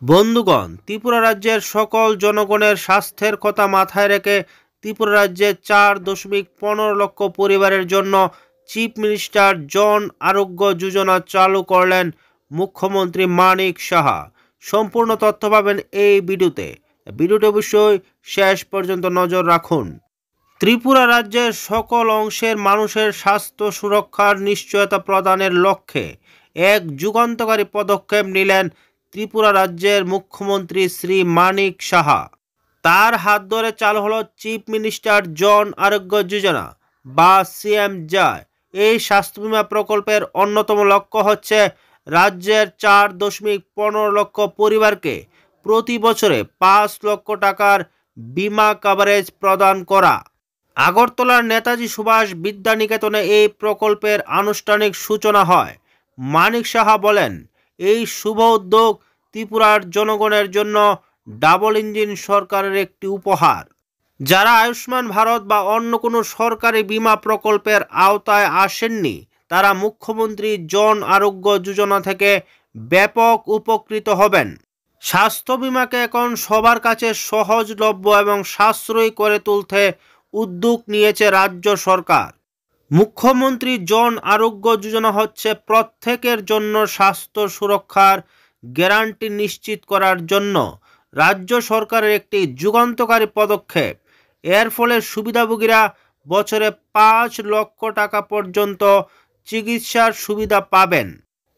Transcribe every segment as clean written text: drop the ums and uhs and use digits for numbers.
বন্ধুগণ, ত্রিপুরা রাজ্যের সকল জনগণের স্বাস্থ্যের কথা মাথায় রেখে ত্রিপুরা রাজ্যে 4.15 লক্ষ পরিবারের জন্য চিফ মিনিস্টার জন আরোগ্য যোজনা চালু করলেন মুখ্যমন্ত্রী মানিক সাহা। সম্পূর্ণ তথ্য পাবেন এই ভিডিওটি অবশ্যই শেষ পর্যন্ত নজর রাখুন। ত্রিপুরা রাজ্যের সকল অংশের মানুষের স্বাস্থ্য সুরক্ষার নিশ্চয়তা প্রদানের লক্ষ্যে এক যুগান্তকারী পদক্ষেপ নিলেন ত্রিপুরা রাজ্যের মুখ্যমন্ত্রী শ্রী মানিক সাহা। তার হাত ধরে চালু হলো চিফ মিনিস্টার জন আরোগ্য যোজনা বা সিএমজয়। এই স্বাস্থ্য বীমা প্রকল্পের অন্যতম লক্ষ্য হচ্ছে রাজ্যের 4.15 লক্ষ পরিবারকে প্রতি বছরে 5 লক্ষ টাকার বিমা কভারেজ প্রদান করা। আগরতলার নেতাজি সুভাষ বিদ্যানিকেতনে এই প্রকল্পের আনুষ্ঠানিক সূচনা হয়। মানিক সাহা বলেন, এই শুভ উদ্যোগ ত্রিপুরার জনগণের জন্য ডাবল ইঞ্জিন সরকারের একটি উপহার। যারা আয়ুষ্মান ভারত বা অন্য কোনো সরকারি বীমা প্রকল্পের আওতায় আসেননি, তারা মুখ্যমন্ত্রী জন আরোগ্য যোজনা থেকে ব্যাপক উপকৃত হবেন। স্বাস্থ্য বীমাকে এখন সবার কাছে সহজলভ্য এবং সাশ্রয়ী করে তুলতে উদ্যোগ নিয়েছে রাজ্য সরকার। মুখ্যমন্ত্রী জন আরোগ্য যোজনা হচ্ছে প্রত্যেকের জন্য স্বাস্থ্য সুরক্ষার গ্যারান্টি নিশ্চিত করার জন্য রাজ্য সরকারের একটি যুগান্তকারী পদক্ষেপ। এর ফলে সুবিধাভোগীরা বছরে 5 লক্ষ টাকা পর্যন্ত চিকিৎসার সুবিধা পাবেন।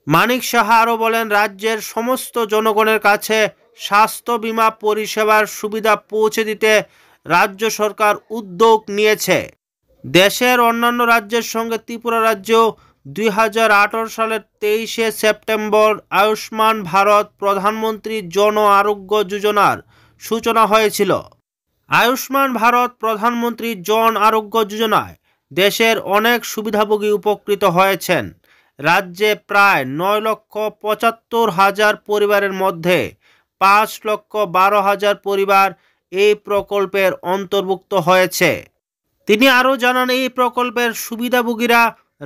মানিক সাহা আরও বলেন, রাজ্যের সমস্ত জনগণের কাছে স্বাস্থ্য বীমা পরিষেবার সুবিধা পৌঁছে দিতে রাজ্য সরকার উদ্যোগ নিয়েছে। দেশের অন্যান্য রাজ্যের সঙ্গে ত্রিপুরা রাজ্য 2018 সালের 23শে সেপ্টেম্বর আয়ুষ্মান ভারত প্রধানমন্ত্রী জন আরোগ্য যোজনার সূচনা হয়েছিল। আয়ুষ্মান ভারত প্রধানমন্ত্রী জন আরোগ্য যোজনায় দেশের অনেক সুবিধাভোগী উপকৃত হয়েছেন। রাজ্যে প্রায় 9,75,000 পরিবারের মধ্যে 5,12,000 পরিবার এই প্রকল্পের অন্তর্ভুক্ত হয়েছে। তিনি আরও জানান, এই প্রকল্পের সুবিধাভোগীরা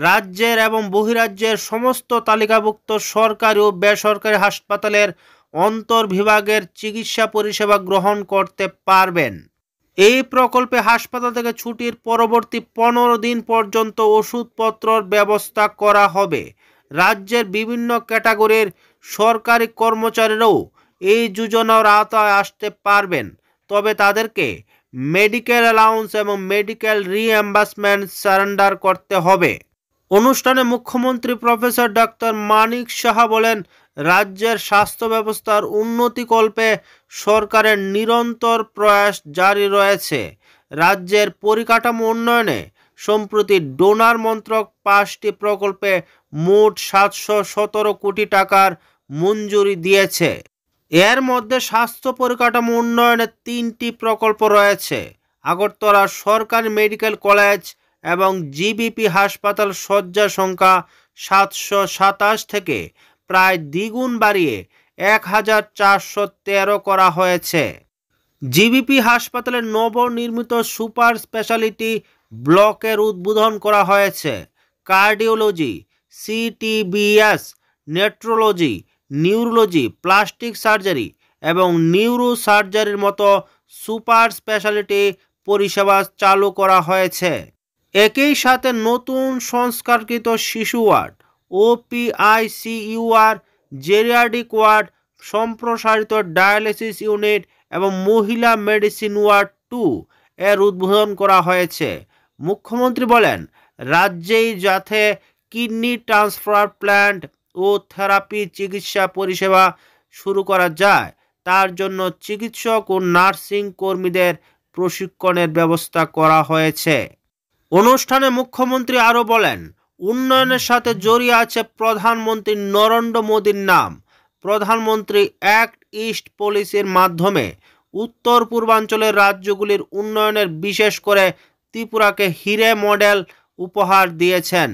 রাজ্যের এবং বহিরাজ্যের সমস্ত তালিকাভুক্ত সরকারি ও বেসরকারি হাসপাতালের অন্তর্বিভাগের চিকিৎসা পরিষেবা গ্রহণ করতে পারবেন। এই প্রকল্পে হাসপাতাল থেকে ছুটির পরবর্তী 15 দিন পর্যন্ত ওষুধপত্রের ব্যবস্থা করা হবে। রাজ্যের বিভিন্ন ক্যাটাগরির সরকারি কর্মচারীরাও এই যোজনার আওতায় আসতে পারবেন, তবে তাদেরকে মেডিকেল অ্যালাউন্স এবং মেডিকেল রিএম্বার্সমেন্ট সারেন্ডার করতে হবে। অনুষ্ঠানে মুখ্যমন্ত্রী প্রফেসর ডক্টর মানিক সাহা বলেন, রাজ্যের স্বাস্থ্য ব্যবস্থার উন্নতিকল্পে সরকারের নিরন্তর প্রয়াস জারি রয়েছে। রাজ্যের পরিকাঠামো উন্নয়নে সম্প্রতি ডোনার মন্ত্রক 5টি প্রকল্পে মোট 717 কোটি টাকার মঞ্জুরি দিয়েছে। এর মধ্যে স্বাস্থ্য পরিকাঠামো উন্নয়নে 3টি প্রকল্প রয়েছে। আগরতলা সরকারি মেডিকেল কলেজ এবং জিবিপি হাসপাতাল শয্যা সংখ্যা 727 থেকে প্রায় দ্বিগুণ বাড়িয়ে 1413 করা হয়েছে। জিবিপি হাসপাতালের নবনির্মিত সুপার স্পেশালিটি ব্লকের উদ্বোধন করা হয়েছে। কার্ডিওলজি, সিটিবিএস, নেট্রোলজি, নিউরোলজি, প্লাস্টিক সার্জারি এবং নিউরো সার্জারির মতো সুপার স্পেশালিটি পরিষেবা চালু করা হয়েছে। একই সাথে নতুন সংস্কারকৃত শিশু ওয়ার্ড, ওপিআইসিইউআর, জেরিয়াট্রিক ওয়ার্ড, সম্প্রসারিত ডায়ালিসিস ইউনিট এবং মহিলা মেডিসিন ওয়ার্ড 2 এর উদ্বোধন করা হয়েছে। মুখ্যমন্ত্রী বলেন, রাজ্যেই যাতে কিডনি ট্রান্সফার প্ল্যান্ট ও থেরাপি চিকিৎসা পরিষেবা শুরু করা যায়, তার জন্য চিকিৎসক ও নার্সিং কর্মীদের প্রশিক্ষণের ব্যবস্থা করা হয়েছে। অনুষ্ঠানে মুখ্যমন্ত্রী আরও বলেন, উন্নয়নের সাথে জড়িয়ে আছে প্রধানমন্ত্রী নরেন্দ্র মোদীর নাম। প্রধানমন্ত্রী অ্যাক্ট ইস্ট পলিসির মাধ্যমে উত্তর পূর্বাঞ্চলের রাজ্যগুলির উন্নয়নের বিশেষ করে ত্রিপুরাকে হিরে মডেল উপহার দিয়েছেন।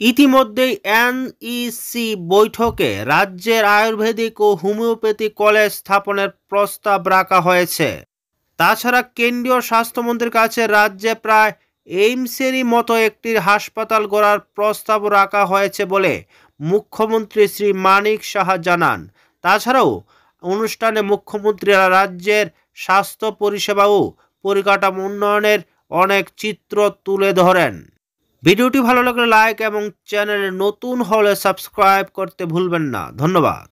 ইতিমধ্যেই এনইসি বৈঠকে রাজ্যের আয়ুর্বেদিক ও হোমিওপ্যাথি কলেজ স্থাপনের প্রস্তাব রাখা হয়েছে। তাছাড়া কেন্দ্রীয় স্বাস্থ্যমন্ত্রীর কাছে রাজ্যে প্রায় এইমসেরই মতো একটি হাসপাতাল গড়ার প্রস্তাব রাখা হয়েছে বলে মুখ্যমন্ত্রী শ্রী মানিক সাহা জানান। তাছাড়াও অনুষ্ঠানে মুখ্যমন্ত্রীরা রাজ্যের স্বাস্থ্য পরিষেবা ও পরিকাঠামো উন্নয়নের অনেক চিত্র তুলে ধরেন। ভিডিওটি ভালো লাগলে লাইক এবং চ্যানেলে নতুন হলে সাবস্ক্রাইব করতে ভুলবেন না। ধন্যবাদ।